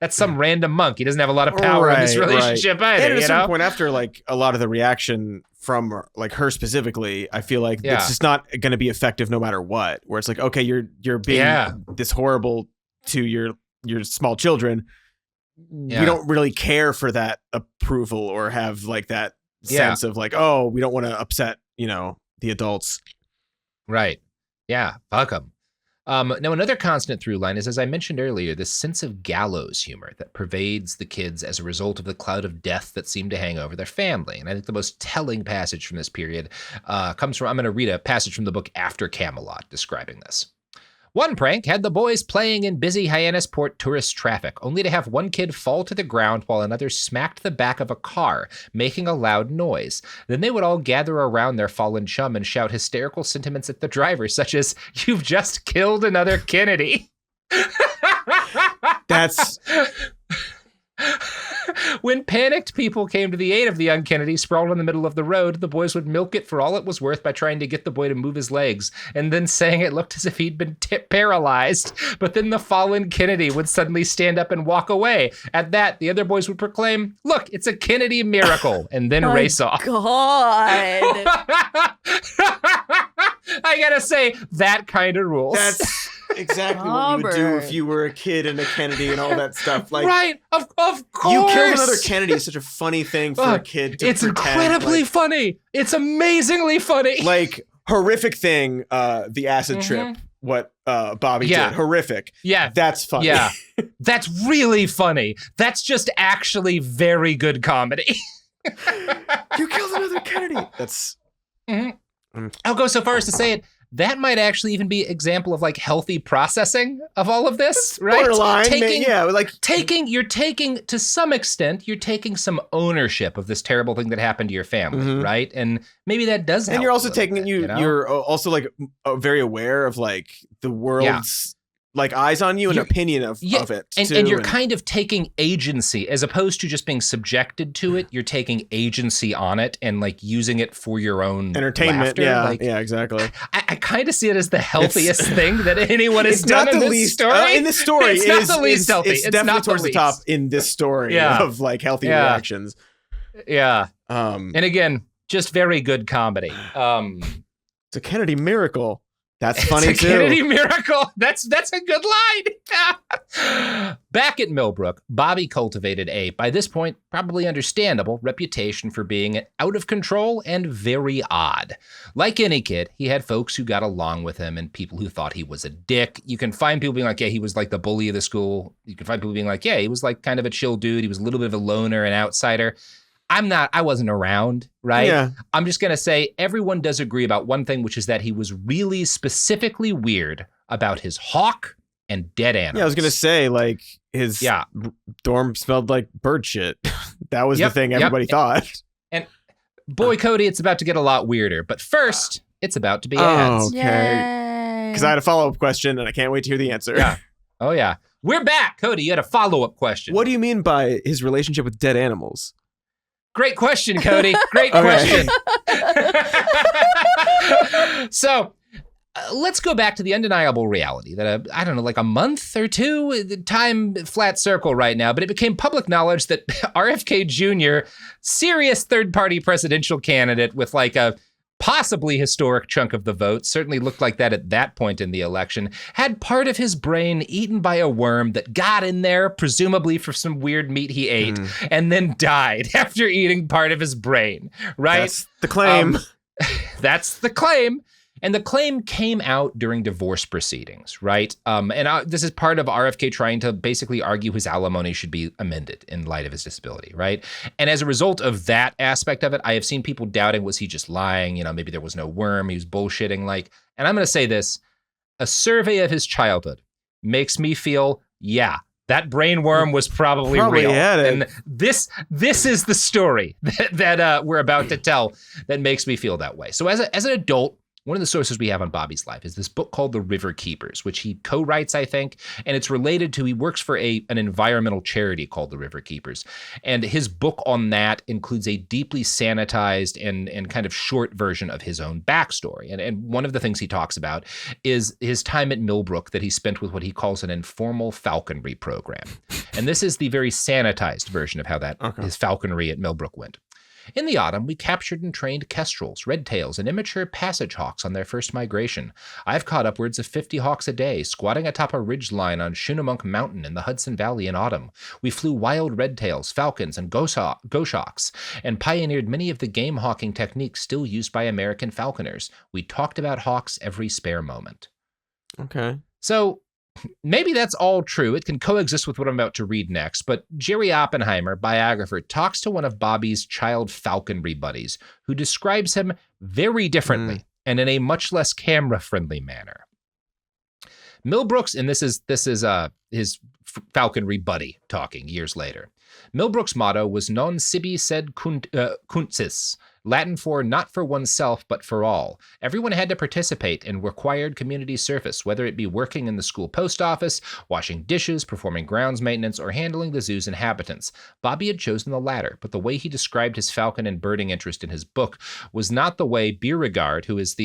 that's some random monk. He doesn't have a lot of power in this relationship either. And at a certain point, after a lot of the reaction from her specifically, I feel like it's just not going to be effective no matter what. Where it's like, okay, you're being this horrible to your small children. We don't really care for that approval or have that sense of oh, we don't want to upset the adults. Right. Yeah. Fuck them. Now, another constant through line is, as I mentioned earlier, this sense of gallows humor that pervades the kids as a result of the cloud of death that seemed to hang over their family. And I think the most telling passage from this period comes from, I'm going to read a passage from the book After Camelot describing this. "One prank had the boys playing in busy Hyannisport tourist traffic, only to have one kid fall to the ground while another smacked the back of a car, making a loud noise. Then they would all gather around their fallen chum and shout hysterical sentiments at the driver, such as, 'You've just killed another Kennedy.'" That's... When panicked people came to the aid of the young Kennedy sprawled in the middle of the road, the boys would milk it for all it was worth by trying to get the boy to move his legs, and then saying it looked as if he'd been paralyzed. But then the fallen Kennedy would suddenly stand up and walk away. At that, the other boys would proclaim, "Look, it's a Kennedy miracle," and then race off. God. I gotta say, that kind of rules. That's exactly what you would do if you were a kid and a Kennedy and all that stuff. Right, of course. You killed another Kennedy is such a funny thing for a kid to It's pretend, incredibly funny. It's amazingly funny. Horrific thing, the acid trip. what Bobby did. Horrific. Yeah. That's funny. Yeah. That's really funny. That's just actually very good comedy. You killed another Kennedy. That's... I'll go so far as to say it. That might actually even be example of like healthy processing of all of this, right? Borderline, you're taking to some extent, you're taking some ownership of this terrible thing that happened to your family, right? And maybe that does help. And you're also taking you're also like very aware of like the world's like eyes on you and opinion of it. And you're kind of taking agency as opposed to just being subjected to it. You're taking agency on it and like using it for your own entertainment. Laughter. Yeah, exactly. I kind of see it as the healthiest thing that anyone has done in this story. In this story, it's not the least healthy. It's definitely not towards the top in this story of like healthy reactions. Yeah. And again, just very good comedy. It's a Kennedy miracle. That's funny it's a too. Kennedy miracle. That's a good line. Back at Milbrook, Bobby cultivated a, by this point, probably understandable reputation for being out of control and very odd. Like any kid, he had folks who got along with him and people who thought he was a dick. You can find people being like, yeah, he was like the bully of the school. You can find people being like, yeah, he was like kind of a chill dude. He was a little bit of a loner, an outsider. I wasn't around, right? Yeah. I'm just going to say everyone does agree about one thing, which is that he was really specifically weird about his hawk and dead animals. Yeah, I was going to say, like, his dorm smelled like bird shit. That was the thing everybody thought. And boy, Cody, it's about to get a lot weirder. But first, it's about to be ads. Okay. Because I had a follow-up question, and I can't wait to hear the answer. Yeah. Oh, yeah. We're back. Cody, you had a follow-up question. What do you mean by his relationship with dead animals? Great question, Cody. Great question. So let's go back to the undeniable reality that, I don't know, like a month or two, time flat circle right now, but it became public knowledge that RFK Jr., serious third-party presidential candidate with like a possibly historic chunk of the vote, certainly looked like that at that point in the election, had part of his brain eaten by a worm that got in there, presumably for some weird meat he ate, and then died after eating part of his brain, right? That's the claim. That's the claim. And the claim came out during divorce proceedings, right? This is part of RFK trying to basically argue his alimony should be amended in light of his disability, right? And as a result of that aspect of it, I have seen people doubting, was he just lying? You know, maybe there was no worm, he was bullshitting. And I'm going to say this, a survey of his childhood makes me feel, that brain worm was probably real. And this is the story that we're about to tell that makes me feel that way. So as an adult, one of the sources we have on Bobby's life is this book called The River Keepers, which he co-writes, I think, and it's related to, he works for an environmental charity called The River Keepers. And his book on that includes a deeply sanitized and kind of short version of his own backstory. And one of the things he talks about is his time at Milbrook that he spent with what he calls an informal falconry program. And this is the very sanitized version of how his falconry at Milbrook went. In the autumn, we captured and trained kestrels, redtails, and immature passage hawks on their first migration. I've caught upwards of 50 hawks a day, squatting atop a ridge line on Schunemunk Mountain in the Hudson Valley in autumn. We flew wild redtails, falcons, and goshawks, and pioneered many of the game hawking techniques still used by American falconers. We talked about hawks every spare moment. Okay. So maybe that's all true. It can coexist with what I'm about to read next, but Jerry Oppenheimer, biographer, talks to one of Bobby's child falconry buddies who describes him very differently and in a much less camera-friendly manner. Milbrook's, and this is his falconry buddy talking years later. Milbrook's motto was non sibi sed cuntsis, Latin for not for oneself, but for all. Everyone had to participate in required community service, whether it be working in the school post office, washing dishes, performing grounds maintenance, or handling the zoo's inhabitants. Bobby had chosen the latter, but the way he described his falcon and birding interest in his book was not the way Beauregard, who is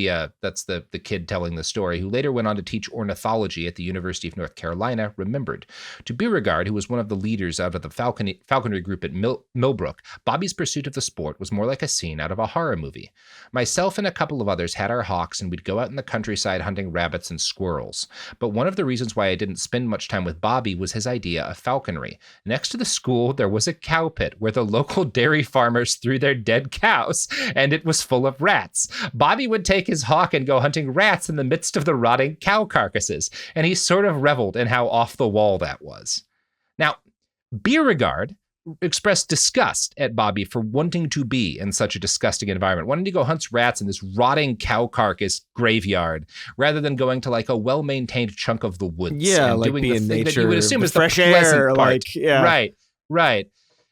that's the kid telling the story, who later went on to teach ornithology at the University of North Carolina, remembered. To Beauregard, who was one of the leaders out of the falconry group at Milbrook, Bobby's pursuit of the sport was more like a scene out out of a horror movie. Myself and a couple of others had our hawks, and we'd go out in the countryside hunting rabbits and squirrels. But one of the reasons why I didn't spend much time with Bobby was his idea of falconry. Next to the school, there was a cow pit where the local dairy farmers threw their dead cows, and it was full of rats. Bobby would take his hawk and go hunting rats in the midst of the rotting cow carcasses, and he sort of reveled in how off the wall that was. Now, Beauregard expressed disgust at Bobby for wanting to be in such a disgusting environment, wanting to go hunt rats in this rotting cow carcass graveyard rather than going to like a well-maintained chunk of the woods. Yeah, and like doing being the thing nature, that you would assume is the fresh pleasant air, part. like, yeah. Right.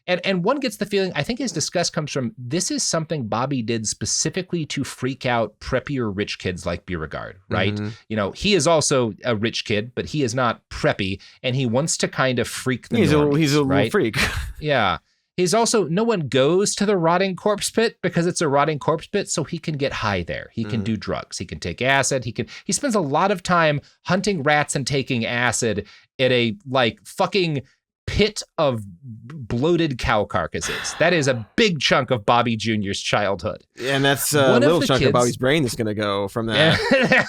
And one gets the feeling, I think his disgust comes from, this is something Bobby did specifically to freak out preppier rich kids like Beauregard, right? Mm-hmm. You know, he is also a rich kid, but he is not preppy, and he wants to kind of freak the normies, he's a right? little freak. Yeah. He's also, no one goes to the rotting corpse pit because it's a rotting corpse pit, so he can get high there. He can do drugs. He can take acid. He spends a lot of time hunting rats and taking acid at a like fucking pit of bloated cow carcasses. That is a big chunk of Bobby Jr.'s childhood. And that's a little chunk of Bobby's brain that's going to go from that.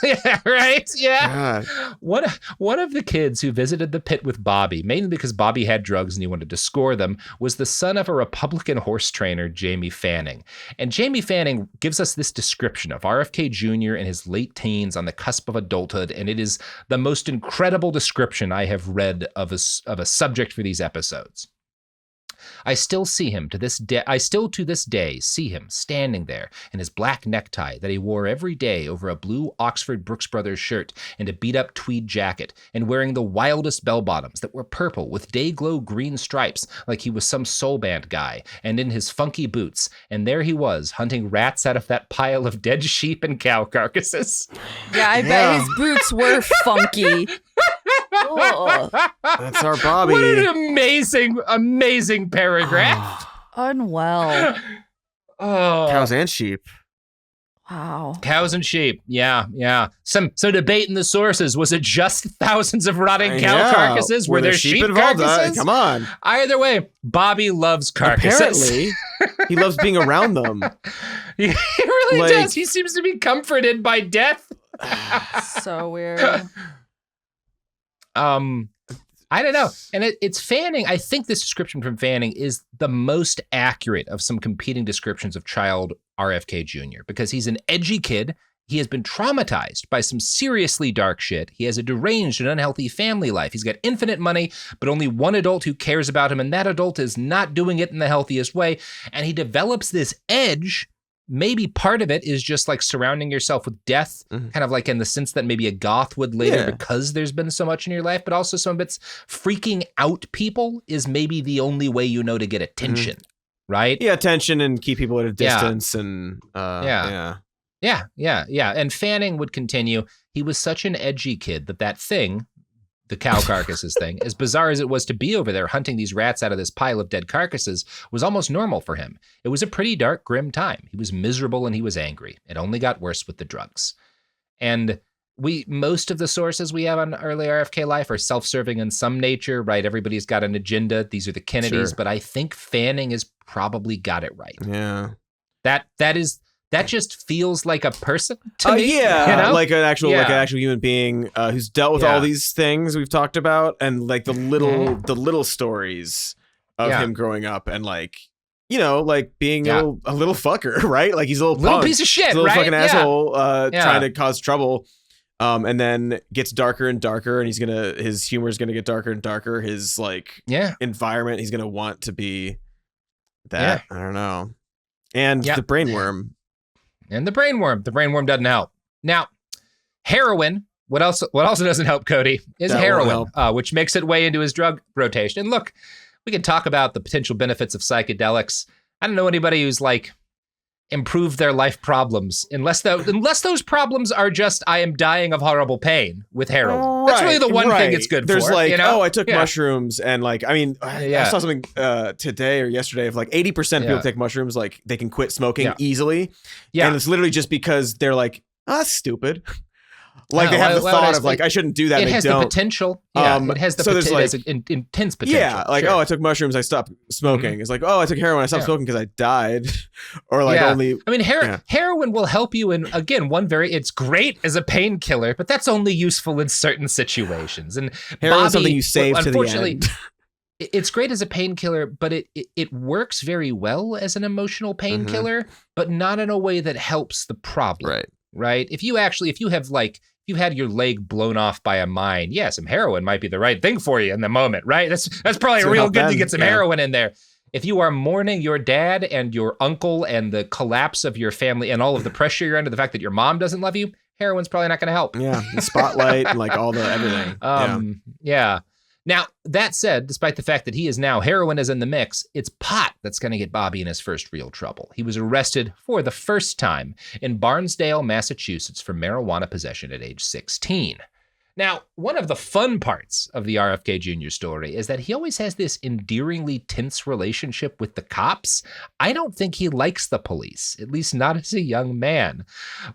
Yeah, right? Yeah. God. One of the kids who visited the pit with Bobby, mainly because Bobby had drugs and he wanted to score them, was the son of a Republican horse trainer, Jamie Fanning. And Jamie Fanning gives us this description of RFK Jr. in his late teens on the cusp of adulthood, and it is the most incredible description I have read of a subject for these episodes. I still to this day see him standing there in his black necktie that he wore every day over a blue Oxford Brooks Brothers shirt and a beat-up tweed jacket, and wearing the wildest bell-bottoms that were purple with day-glow green stripes like he was some soul band guy, and in his funky boots, and there he was, hunting rats out of that pile of dead sheep and cow carcasses. Yeah, I bet his boots were funky. Oh. That's our Bobby. What an amazing paragraph. Unwell. Oh. Cows and sheep. Wow. Cows and sheep. Yeah. Some debate in the sources. Was it just thousands of rotting cow carcasses? Were there sheep involved? Carcasses? Come on. Either way, Bobby loves carcasses. Apparently, he loves being around them. He really does. He seems to be comforted by death. So weird. I don't know. And it's Fanning. I think this description from Fanning is the most accurate of some competing descriptions of child RFK Jr. because he's an edgy kid. He has been traumatized by some seriously dark shit. He has a deranged and unhealthy family life. He's got infinite money, but only one adult who cares about him, and that adult is not doing it in the healthiest way. And he develops this edge. Maybe part of it is just like surrounding yourself with death, kind of like in the sense that maybe a goth would later because there's been so much in your life, but also some of it's freaking out people is maybe the only way you know to get attention, right? Yeah, attention and keep people at a distance and Yeah. And Fanning would continue, he was such an edgy kid that thing, the cow carcasses thing, as bizarre as it was to be over there hunting these rats out of this pile of dead carcasses, was almost normal for him. It was a pretty dark, grim time. He was miserable and he was angry. It only got worse with the drugs. And most of the sources we have on early RFK life are self-serving in some nature, right? Everybody's got an agenda. These are the Kennedys, but I think Fanning has probably got it right. Yeah. That just feels like a person to me. Yeah, you know? like an actual human being who's dealt with all these things we've talked about, and like the little stories of him growing up, and like, you know, like being a little fucker, right? Like he's a little piece of shit, he's a little fucking asshole, trying to cause trouble, and then gets darker and darker, and his humor is gonna get darker and darker. His like environment, he's gonna want to be that. I don't know, and the brainworm. And the brainworm doesn't help. Now, heroin, what else doesn't help Cody, is heroin, which makes its way into his drug rotation. And look, we can talk about the potential benefits of psychedelics. I don't know anybody who's like improved their life problems, unless those problems are just, I am dying of horrible pain with heroin. That's really the one thing it's good There's for. Like, you know? I took mushrooms, and like, I mean, I saw something today or yesterday of like 80% of people take mushrooms, like they can quit smoking easily. Yeah. And it's literally just because they're like, that's stupid. Like they have the thought of like, I shouldn't do that. It has the potential. Yeah, it has the intense potential. Yeah, like, oh, I took mushrooms, I stopped smoking. It's like, oh, I took heroin, I stopped smoking because I died. Or like only... I mean, heroin will help you in, again, it's great as a painkiller, but that's only useful in certain situations. And heroin is something you save to the end. It's great as a painkiller, but it works very well as an emotional painkiller, but not in a way that helps the problem. Right? If you had your leg blown off by a mine, some heroin might be the right thing for you in the moment, right? That's probably real good to get some heroin in there. If you are mourning your dad and your uncle and the collapse of your family and all of the pressure you're under, the fact that your mom doesn't love you, heroin's probably not going to help. Yeah, the spotlight and like all the everything. Now, that said, despite the fact that he is now heroin is in the mix, it's pot that's going to get Bobby in his first real trouble. He was arrested for the first time in Barnesdale, Massachusetts for marijuana possession at age 16. Now, one of the fun parts of the RFK Jr. story is that he always has this endearingly tense relationship with the cops. I don't think he likes the police, at least not as a young man.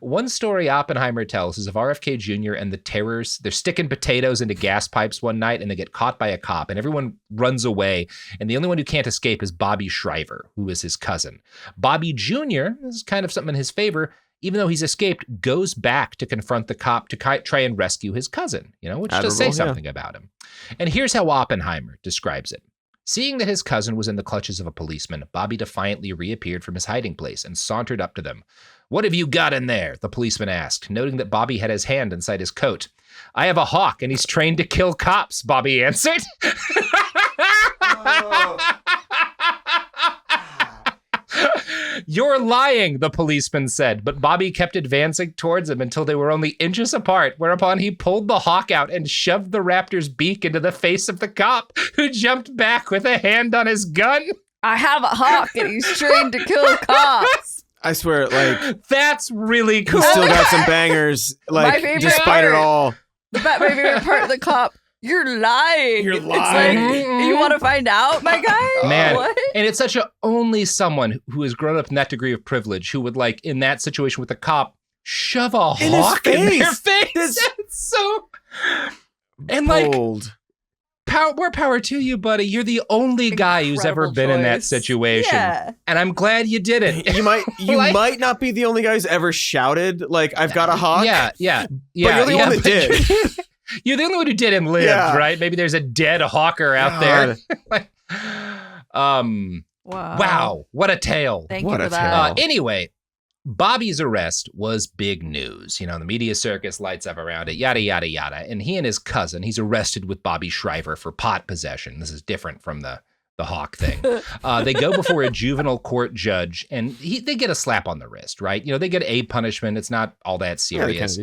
One story Oppenheimer tells is of RFK Jr. and the terrors. They're sticking potatoes into gas pipes one night and they get caught by a cop and everyone runs away. And the only one who can't escape is Bobby Shriver, who is his cousin. Bobby Jr., this is kind of something in his favor, even though he's escaped, goes back to confront the cop to try and rescue his cousin, which does say something about him. And here's how Oppenheimer describes it. Seeing that his cousin was in the clutches of a policeman, Bobby defiantly reappeared from his hiding place and sauntered up to them. "What have you got in there?" the policeman asked, noting that Bobby had his hand inside his coat. "I have a hawk and he's trained to kill cops," Bobby answered. "You're lying," the policeman said, but Bobby kept advancing towards him until they were only inches apart, whereupon he pulled the hawk out and shoved the raptor's beak into the face of the cop, who jumped back with a hand on his gun. "I have a hawk and he's trained to kill cops." I swear, like... That's really cool. He still got some bangers, like, despite it all. My favorite part of the cop... You're lying. You're lying. It's like, you want to find out, my guy? Man, what? And it's such only someone who has grown up in that degree of privilege who would, like, in that situation with a cop, shove a hawk in their face. It's so... And, bold. More power to you, buddy. You're the only guy who's ever been in that situation. Yeah. And I'm glad you did it. You might not be the only guy who's ever shouted, like, I've got a hawk. Yeah. But you're the one that did. You're the only one who did and lived, right? Maybe there's a dead hawker out there. Wow. What a tale. Thank you for that. Anyway, Bobby's arrest was big news. The media circus lights up around it, yada, yada, yada. And he and his cousin, he's arrested with Bobby Shriver for pot possession. This is different from the hawk thing. They go before a juvenile court judge and they get a slap on the wrist, right? They get a punishment. It's not all that serious.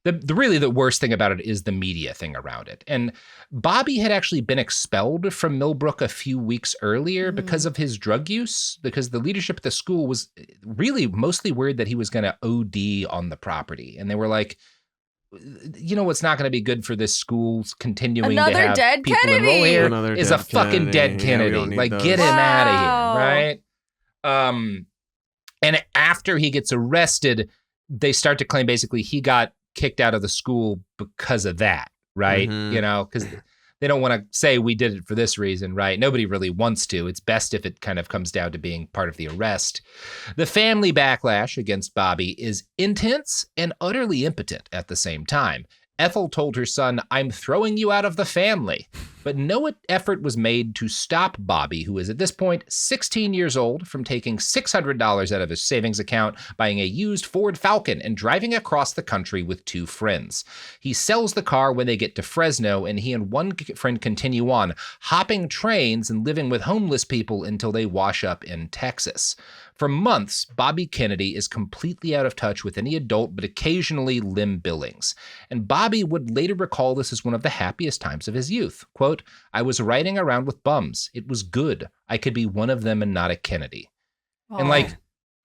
The worst thing about it is the media thing around it. And Bobby had actually been expelled from Milbrook a few weeks earlier because of his drug use, because the leadership at the school was really mostly worried that he was going to OD on the property. And they were like, what's not going to be good for this school continuing to have dead people Kennedy. Enroll here is a fucking dead Kennedy. Like, get him out of here, right? And after he gets arrested, they start to claim basically he got kicked out of the school because of that, right? Because they don't want to say we did it for this reason, right? Nobody really wants to. It's best if it kind of comes down to being part of the arrest. The family backlash against Bobby is intense and utterly impotent at the same time. Ethel told her son, "I'm throwing you out of the family." But no effort was made to stop Bobby, who is at this point 16 years old, from taking $600 out of his savings account, buying a used Ford Falcon, and driving across the country with two friends. He sells the car when they get to Fresno, and he and one friend continue on, hopping trains and living with homeless people until they wash up in Texas. For months, Bobby Kennedy is completely out of touch with any adult, but occasionally Lem Billings. And Bobby would later recall this as one of the happiest times of his youth. Quote, "I was riding around with bums. It was good. I could be one of them and not a Kennedy." Aww. And like,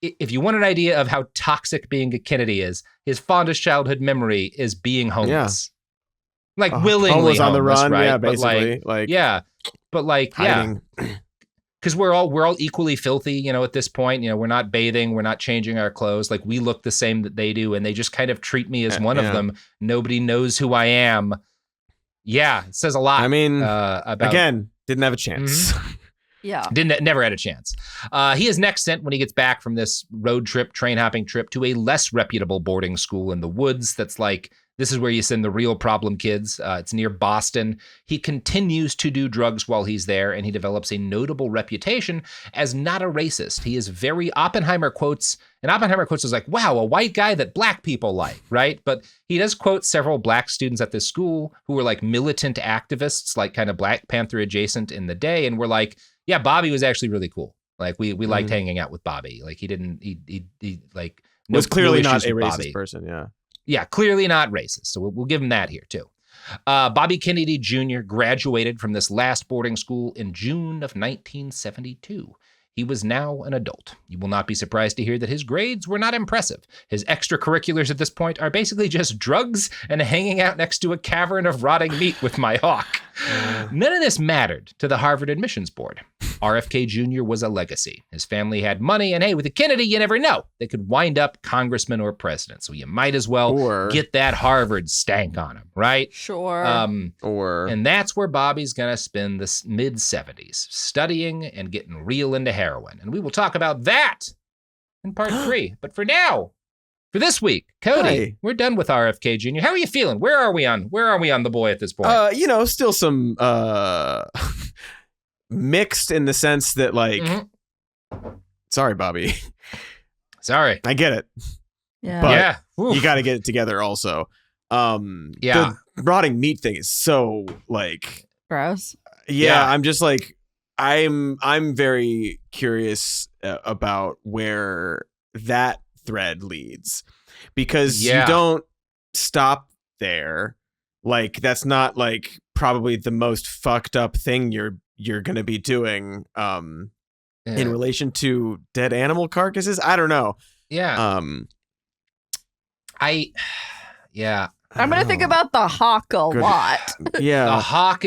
if you want an idea of how toxic being a Kennedy is, his fondest childhood memory is being homeless. Yeah. Like willingly homeless, on the run, right? yeah, basically. But like, hiding. because we're all equally filthy, you know, at this point. You know, we're not bathing, we're not changing our clothes. Like, we look the same that they do, and they just kind of treat me as one of them. Nobody knows who I am. Yeah, it says a lot. I mean, about again, didn't have a chance. Mm-hmm. Yeah. Never had a chance. He is next sent when he gets back from this road trip, train hopping trip, to a less reputable boarding school in the woods. That's like, this is where you send the real problem kids. It's near Boston. He continues to do drugs while he's there, and he develops a notable reputation as not a racist. He is very Oppenheimer quotes, and Oppenheimer quotes is like, wow, a white guy that black people like, right? But he does quote several black students at this school who were like militant activists, like kind of Black Panther adjacent in the day, and were like, yeah, Bobby was actually really cool. Like, we liked hanging out with Bobby. Like, he like was clearly not a racist Bobby. person. Yeah. Yeah, clearly not racist. So we'll give him that here too. Bobby Kennedy Jr. graduated from this last boarding school in June of 1972. He was now an adult. You will not be surprised to hear that his grades were not impressive. His extracurriculars at this point are basically just drugs and hanging out next to a cavern of rotting meat with my hawk. None of this mattered to the Harvard admissions board. RFK Jr. was a legacy. His family had money, and hey, with a Kennedy, you never know. They could wind up congressman or president, so you might as well get that Harvard stank on him, right? Sure. And that's where Bobby's going to spend the mid-70s, studying and getting real into heroin. And we will talk about that in part 3. But for now, for this week, Cody, we're done with RFK Jr. How are you feeling? Where are we on the boy at this point? You know, still some mixed in the sense that, like, sorry, Bobby. Sorry. I get it. Yeah. But you got to get it together also. The rotting meat thing is so, like, gross. Yeah, I'm just like, I'm very curious about where that thread leads, because you don't stop there. Like, that's not like probably the most fucked up thing you're gonna be doing in relation to dead animal carcasses. I don't know. I'm gonna think about the hawk a lot. Yeah, the hawk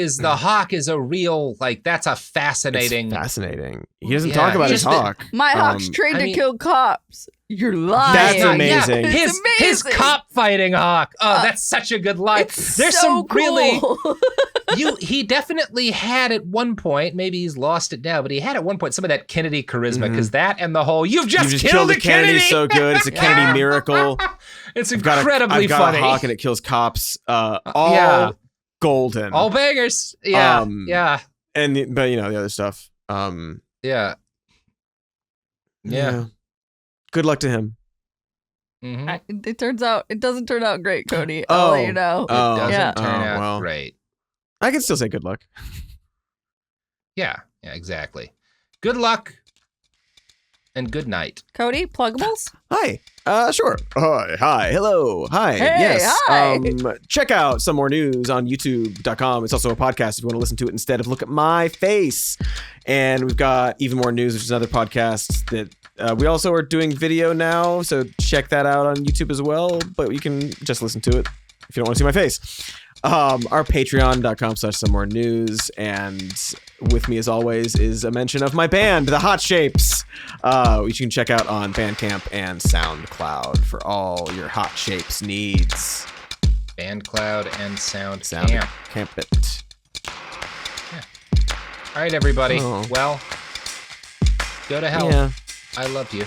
is a real, like, that's a fascinating. It's fascinating. He doesn't talk about his hawk. My hawk's trained to kill cops. You're lying. That's amazing. Yeah, his cop fighting hawk. Oh, that's such a good line. There's so some cool. he definitely had at one point, maybe he's lost it now, but he had at one point some of that Kennedy charisma, because that and the whole you've just killed a Kennedy is so good. It's a Kennedy miracle. It's incredibly I've got funny. A hawk and it kills cops. All golden. All bangers. Yeah. But you know, the other stuff. Yeah. Good luck to him. It doesn't turn out great, Cody. I'll let you know. It doesn't turn out great. I can still say good luck. Yeah, exactly. Good luck and good night. Cody, pluggables? Hi. Sure. Hi. Hello. Hi. Hey, yes. hi. Check out some more news on youtube.com. It's also a podcast if you want to listen to it instead of look at my face. And we've got Even More News, which is another podcast that we also are doing video now. So check that out on YouTube as well. But you can just listen to it if you don't want to see my face. Our patreon.com/somemore-news, and with me as always is a mention of my band, The Hot Shapes, which you can check out on Bandcamp and SoundCloud for all your Hot Shapes needs. Bandcloud and SoundCamp. Camp it. Yeah. All right, everybody. Well, go to hell. I love you.